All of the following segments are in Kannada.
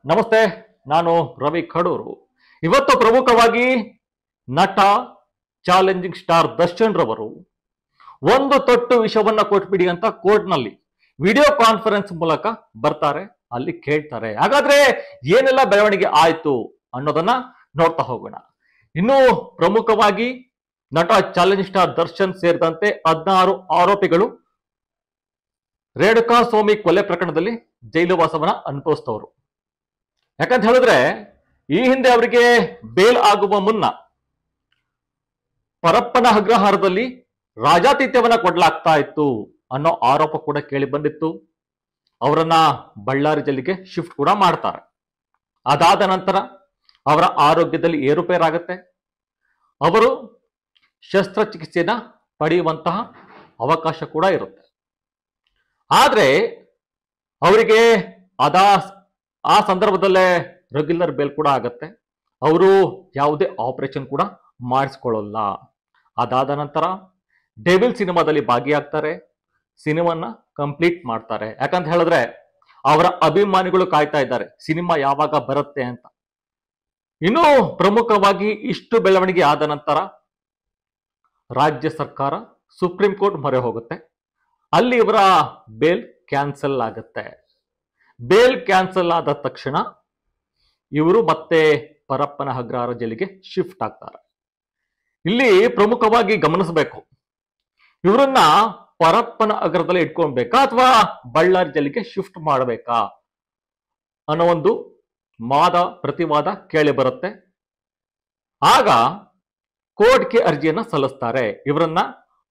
ನಮಸ್ತೆ, ನಾನು ರವಿ ಖಡೂರು. ಇವತ್ತು ಪ್ರಮುಖವಾಗಿ ನಟ ಚಾಲೆಂಜಿಂಗ್ ಸ್ಟಾರ್ ದರ್ಶನ್ ರವರು ಒಂದು ತೊಟ್ಟು ವಿಷಯವನ್ನ ಕೊಟ್ಬಿಡಿ ಅಂತ ಕೋರ್ಟ್ನಲ್ಲಿ ವಿಡಿಯೋ ಕಾನ್ಫರೆನ್ಸ್ ಮೂಲಕ ಬರ್ತಾರೆ, ಅಲ್ಲಿ ಕೇಳ್ತಾರೆ. ಹಾಗಾದ್ರೆ ಏನೆಲ್ಲ ಬೆಳವಣಿಗೆ ಆಯ್ತು ಅನ್ನೋದನ್ನ ನೋಡ್ತಾ ಹೋಗೋಣ. ಇನ್ನು ಪ್ರಮುಖವಾಗಿ ನಟ ಚಾಲೆಂಜಿಂಗ್ ಸ್ಟಾರ್ ದರ್ಶನ್ ಸೇರಿದಂತೆ 16 ಆರೋಪಿಗಳು ರೇಣುಕಾ ಸ್ವಾಮಿ ಕೊಲೆ ಪ್ರಕರಣದಲ್ಲಿ ಜೈಲು ವಾಸವನ್ನ ಅನುಭವಿಸ್ತವರು. ಯಾಕಂತ ಹೇಳಿದ್ರೆ ಈ ಹಿಂದೆ ಅವರಿಗೆ ಬೇಲ್ ಆಗುವ ಮುನ್ನ ಪರಪ್ಪನ ಅಗ್ರಹಾರದಲ್ಲಿ ರಾಜಾತಿಥ್ಯವನ್ನ ಕೊಡ್ಲಾಗ್ತಾ ಇತ್ತು ಅನ್ನೋ ಆರೋಪ ಕೂಡ ಕೇಳಿ ಬಂದಿತ್ತು. ಅವರನ್ನ ಬಳ್ಳಾರಿ ಜೈಲಿಗೆ ಶಿಫ್ಟ್ ಕೂಡ ಮಾಡ್ತಾರೆ. ಅದಾದ ನಂತರ ಅವರ ಆರೋಗ್ಯದಲ್ಲಿ ಏರುಪೇರಾಗುತ್ತೆ. ಅವರು ಶಸ್ತ್ರಚಿಕಿತ್ಸೆಯನ್ನ ಪಡೆಯುವಂತಹ ಅವಕಾಶ ಕೂಡ ಇರುತ್ತೆ. ಆದ್ರೆ ಅವರಿಗೆ ಆ ಸಂದರ್ಭದಲ್ಲೇ ರೆಗ್ಯುಲರ್ ಬೇಲ್ ಕೂಡ ಆಗತ್ತೆ. ಅವರು ಯಾವುದೇ ಆಪರೇಷನ್ ಕೂಡ ಮಾಡಿಸ್ಕೊಳ್ಳಲ್ಲ. ಅದಾದ ನಂತರ ಡೆವಿಲ್ ಸಿನಿಮಾದಲ್ಲಿ ಭಾಗಿಯಾಗ್ತಾರೆ, ಸಿನಿಮಾನ ಕಂಪ್ಲೀಟ್ ಮಾಡ್ತಾರೆ. ಯಾಕಂತ ಹೇಳಿದ್ರೆ ಅವರ ಅಭಿಮಾನಿಗಳು ಕಾಯ್ತಾ ಇದ್ದಾರೆ ಸಿನಿಮಾ ಯಾವಾಗ ಬರುತ್ತೆ ಅಂತ. ಇನ್ನು ಪ್ರಮುಖವಾಗಿ ಇಷ್ಟು ಬೆಳವಣಿಗೆ ಆದ ನಂತರ ರಾಜ್ಯ ಸರ್ಕಾರ ಸುಪ್ರೀಂ ಕೋರ್ಟ್ ಮೊರೆ ಹೋಗುತ್ತೆ. ಅಲ್ಲಿ ಇವರ ಬೇಲ್ ಕ್ಯಾನ್ಸಲ್ ಆಗುತ್ತೆ. ಬೇಲ್ ಕ್ಯಾನ್ಸಲ್ ಆದ ತಕ್ಷಣ ಇವರು ಮತ್ತೆ ಪರಪ್ಪನ ಅಗ್ರಹಾರ ಜೈಲಿಗೆ ಶಿಫ್ಟ್ ಆಗ್ತಾರೆ. ಇಲ್ಲಿ ಪ್ರಮುಖವಾಗಿ ಗಮನಿಸಬೇಕು, ಇವರನ್ನ ಪರಪ್ಪನ ಅಗ್ರದಲ್ಲಿ ಇಟ್ಕೊಳ್ಬೇಕಾ ಅಥವಾ ಬಳ್ಳಾರಿ ಜೈಲಿಗೆ ಶಿಫ್ಟ್ ಮಾಡಬೇಕಾ ಅನ್ನೋ ಒಂದು ಪ್ರತಿವಾದ ಕೇಳಿ ಬರುತ್ತೆ. ಆಗ ಕೋರ್ಟ್ಗೆ ಅರ್ಜಿಯನ್ನ ಸಲ್ಲಿಸ್ತಾರೆ, ಇವರನ್ನ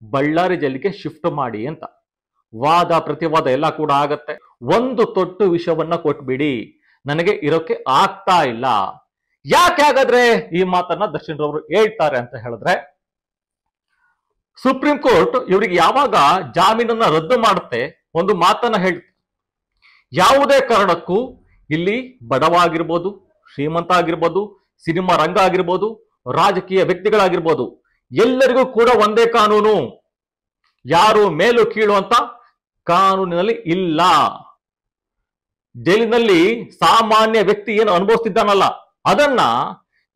ಬಳ್ಳಾರಿ ಜೈಲಿಗೆ ಶಿಫ್ಟ್ ಮಾಡಿ ಅಂತ. ವಾದ ಪ್ರತಿವಾದ ಎಲ್ಲ ಕೂಡ ಆಗತ್ತೆ. ಒಂದು ತೊಟ್ಟು ವಿಷಯವನ್ನ ಕೊಟ್ಬಿಡಿ, ನನಗೆ ಇರೋಕೆ ಆಗ್ತಾ ಇಲ್ಲ. ಯಾಕೆ ಹಾಗಾದ್ರೆ ಈ ಮಾತನ್ನ ದರ್ಶನ್ ರವರು ಹೇಳ್ತಾರೆ ಅಂತ ಹೇಳಿದ್ರೆ, ಸುಪ್ರೀಂ ಕೋರ್ಟ್ ಇವರಿಗೆ ಯಾವಾಗ ಜಾಮೀನನ್ನ ರದ್ದು ಮಾಡುತ್ತೆ ಒಂದು ಮಾತನ್ನ ಹೇಳುತ್ತೆ, ಯಾವುದೇ ಕಾರಣಕ್ಕೂ ಇಲ್ಲಿ ಬಡವ ಆಗಿರ್ಬೋದು, ಶ್ರೀಮಂತ ಆಗಿರ್ಬೋದು, ಸಿನಿಮಾ ರಂಗ ಆಗಿರ್ಬೋದು, ರಾಜಕೀಯ ವ್ಯಕ್ತಿಗಳಾಗಿರ್ಬೋದು, ಎಲ್ಲರಿಗೂ ಕೂಡ ಒಂದೇ ಕಾನೂನು. ಯಾರು ಮೇಲು ಕೀಳು ಅಂತ ಕಾನೂನಿನಲ್ಲಿ ಇಲ್ಲ. ಜೈಲಿನಲ್ಲಿ ಸಾಮಾನ್ಯ ವ್ಯಕ್ತಿ ಏನು ಅನುಭವಿಸ್ತಿದ್ದಾನಲ್ಲ, ಅದನ್ನ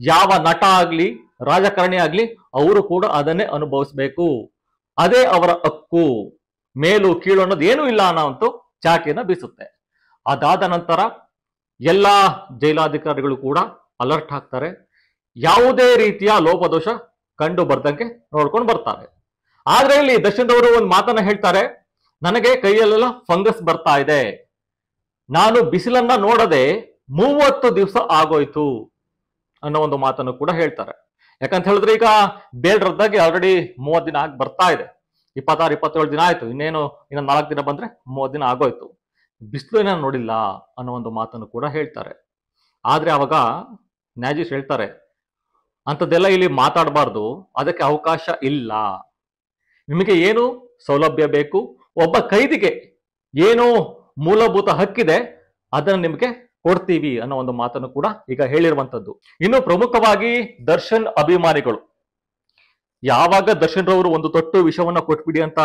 ಯಾವ ನಟ ಆಗ್ಲಿ ರಾಜಕಾರಣಿ ಆಗ್ಲಿ ಅವರು ಕೂಡ ಅದನ್ನೇ ಅನುಭವಿಸ್ಬೇಕು. ಅದೇ ಅವರ ಹಕ್ಕು. ಮೇಲು ಕೀಳು ಅನ್ನೋದು ಏನೂ ಇಲ್ಲ ಅನ್ನೋ ಚಾಟಿಯನ್ನ ಬೀಸುತ್ತೆ. ಅದಾದ ನಂತರ ಎಲ್ಲಾ ಜೈಲಾಧಿಕಾರಿಗಳು ಕೂಡ ಅಲರ್ಟ್ ಆಗ್ತಾರೆ. ಯಾವುದೇ ರೀತಿಯ ಲೋಪದೋಷ ಕಂಡು ಬರ್ದಂಗೆ ನೋಡ್ಕೊಂಡು ಬರ್ತಾರೆ. ಆದ್ರೆ ಇಲ್ಲಿ ದರ್ಶನ್ ಅವರು ಒಂದು ಮಾತನ್ನ ಹೇಳ್ತಾರೆ, ನನಗೆ ಕೈಯಲ್ಲೆಲ್ಲ ಫಂಗಸ್ ಬರ್ತಾ ಇದೆ, ನಾನು ಬಿಸಿಲನ್ನ ನೋಡದೆ 30 ದಿವಸ ಆಗೋಯ್ತು ಅನ್ನೋ ಒಂದು ಮಾತನ್ನು ಕೂಡ ಹೇಳ್ತಾರೆ. ಯಾಕಂತ ಹೇಳಿದ್ರೆ ಈಗ ಬೇಲ್ ರದ್ದಾಗಿ ಆಲ್ರೆಡಿ 30 ದಿನ ಆಗಿ ಬರ್ತಾ ಇದೆ. 26, 27 ದಿನ ಆಯ್ತು. ಇನ್ನು 4 ದಿನ ಬಂದ್ರೆ 30 ದಿನ ಆಗೋಯ್ತು. ಬಿಸಿಲು ಏನ ನೋಡಿಲ್ಲ ಅನ್ನೋ ಒಂದು ಮಾತನ್ನು ಕೂಡ ಹೇಳ್ತಾರೆ. ಆದ್ರೆ ಅವಾಗ ನ್ಯಾಯಾಧೀಶ್ ಹೇಳ್ತಾರೆ, ಅಂಥದ್ದೆಲ್ಲ ಇಲ್ಲಿ ಮಾತಾಡಬಾರ್ದು, ಅದಕ್ಕೆ ಅವಕಾಶ ಇಲ್ಲ. ನಿಮಗೆ ಏನು ಸೌಲಭ್ಯ ಬೇಕು, ಒಬ್ಬ ಕೈದಿಗೆ ಏನು ಮೂಲಭೂತ ಹಕ್ಕಿದೆ ಅದನ್ನು ನಿಮಗೆ ಕೊಡ್ತೀವಿ ಅನ್ನೋ ಒಂದು ಮಾತನ್ನು ಕೂಡ ಈಗ ಹೇಳಿರುವಂತದ್ದು. ಇನ್ನು ಪ್ರಮುಖವಾಗಿ ದರ್ಶನ್ ಅಭಿಮಾನಿಗಳು ಯಾವಾಗ ದರ್ಶನ್ ರವರು ಒಂದು ತೊಟ್ಟು ವಿಷಯವನ್ನ ಕೊಟ್ಬಿಡಿ ಅಂತ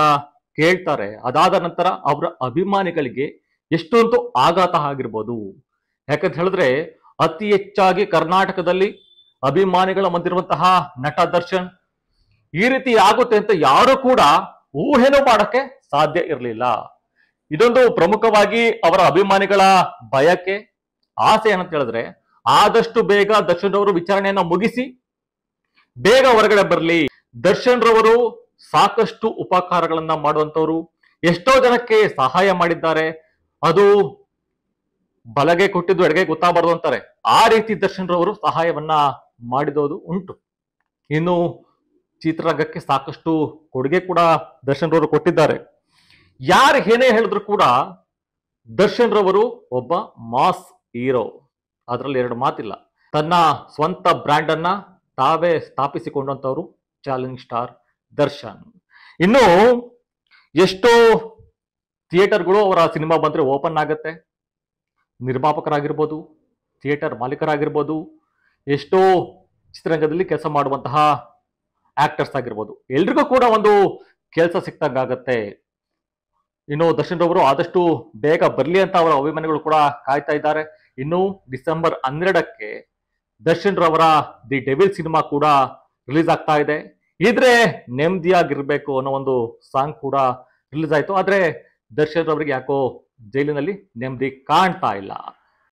ಕೇಳ್ತಾರೆ, ಅದಾದ ನಂತರ ಅವರ ಅಭಿಮಾನಿಗಳಿಗೆ ಎಷ್ಟೊಂದು ಆಘಾತ ಆಗಿರ್ಬೋದು. ಯಾಕಂತ ಹೇಳಿದ್ರೆ ಅತಿ ಹೆಚ್ಚಾಗಿ ಕರ್ನಾಟಕದಲ್ಲಿ ಅಭಿಮಾನಿಗಳ ಮಧ್ಯರುವಂತಹ ನಟ ದರ್ಶನ್ ಈ ರೀತಿ ಆಗುತ್ತೆ ಅಂತ ಯಾರು ಕೂಡ ಊಹೆನೂ ಮಾಡಕ್ಕೆ ಸಾಧ್ಯ ಇರಲಿಲ್ಲ. ಇದೊಂದು ಪ್ರಮುಖವಾಗಿ ಅವರ ಅಭಿಮಾನಿಗಳ ಬಯಕೆ, ಆಸೆ ಏನಂತ ಹೇಳಿದ್ರೆ ಆದಷ್ಟು ಬೇಗ ದರ್ಶನ್ ರವರು ವಿಚಾರಣೆಯನ್ನ ಮುಗಿಸಿ ಬೇಗ ಹೊರಗಡೆ ಬರಲಿ. ದರ್ಶನ್ ರವರು ಸಾಕಷ್ಟು ಉಪಕಾರಗಳನ್ನ ಮಾಡುವಂತವ್ರು, ಎಷ್ಟೋ ಜನಕ್ಕೆ ಸಹಾಯ ಮಾಡಿದ್ದಾರೆ. ಅದು ಬಲಗೆ ಕೊಟ್ಟಿದ್ದು ಎಡಗೆ ಗೊತ್ತಾಗಬಾರ್ದು ಅಂತಾರೆ. ಆ ರೀತಿ ದರ್ಶನ್ ರವರು ಸಹಾಯವನ್ನ ಮಾಡಿದೋದು ಉಂಟು. ಇನ್ನು ಚಿತ್ರರಂಗಕ್ಕೆ ಸಾಕಷ್ಟು ಕೊಡುಗೆ ಕೂಡ ದರ್ಶನ್ ರವರು ಕೊಟ್ಟಿದ್ದಾರೆ. ಯಾರು ಏನೇ ಹೇಳಿದ್ರು ಕೂಡ ದರ್ಶನ್ ರವರು ಒಬ್ಬ ಮಾಸ್ ಹೀರೋ, ಅದರಲ್ಲಿ 2 ಮಾತಿಲ್ಲ. ತನ್ನ ಸ್ವಂತ ಬ್ರ್ಯಾಂಡ್ ಅನ್ನ ತಾವೇ ಸ್ಥಾಪಿಸಿಕೊಂಡಂತವ್ರು ಚಾಲೆಂಜಿಂಗ್ ಸ್ಟಾರ್ ದರ್ಶನ್. ಇನ್ನು ಎಷ್ಟೋ ಥಿಯೇಟರ್ಗಳು ಅವರ ಸಿನಿಮಾ ಬಂದ್ರೆ ಓಪನ್ ಆಗುತ್ತೆ. ನಿರ್ಮಾಪಕರಾಗಿರ್ಬೋದು, ಥಿಯೇಟರ್ ಮಾಲೀಕರಾಗಿರ್ಬೋದು, ಎಷ್ಟೋ ಚಿತ್ರರಂಗದಲ್ಲಿ ಕೆಲಸ ಮಾಡುವಂತಹ ಆಕ್ಟರ್ಸ್ ಆಗಿರ್ಬೋದು, ಎಲ್ರಿಗೂ ಕೂಡ ಒಂದು ಕೆಲಸ ಸಿಕ್ತಂಗಾಗತ್ತೆ. ಇನ್ನು ದರ್ಶನ್ ರವರು ಆದಷ್ಟು ಬೇಗ ಬರಲಿ ಅಂತ ಅವರ ಅಭಿಮಾನಿಗಳು ಕೂಡ ಕಾಯ್ತಾ ಇದ್ದಾರೆ. ಇನ್ನು ಡಿಸೆಂಬರ್ 12ಕ್ಕೆ ದರ್ಶನ್ ರವರ ದಿ ಡೆವಿಲ್ ಸಿನಿಮಾ ಕೂಡ ರಿಲೀಸ್ ಆಗ್ತಾ ಇದೆ. ಇದ್ರೆ ನೆಮ್ಮದಿಯಾಗಿರ್ಬೇಕು ಅನ್ನೋ ಒಂದು ಸಾಂಗ್ ಕೂಡ ರಿಲೀಸ್ ಆಯ್ತು. ಆದ್ರೆ ದರ್ಶನ್ ರವರಿಗೆ ಯಾಕೋ ಜೈಲಿನಲ್ಲಿ ನೆಮ್ಮದಿ ಕಾಣ್ತಾ ಇಲ್ಲ.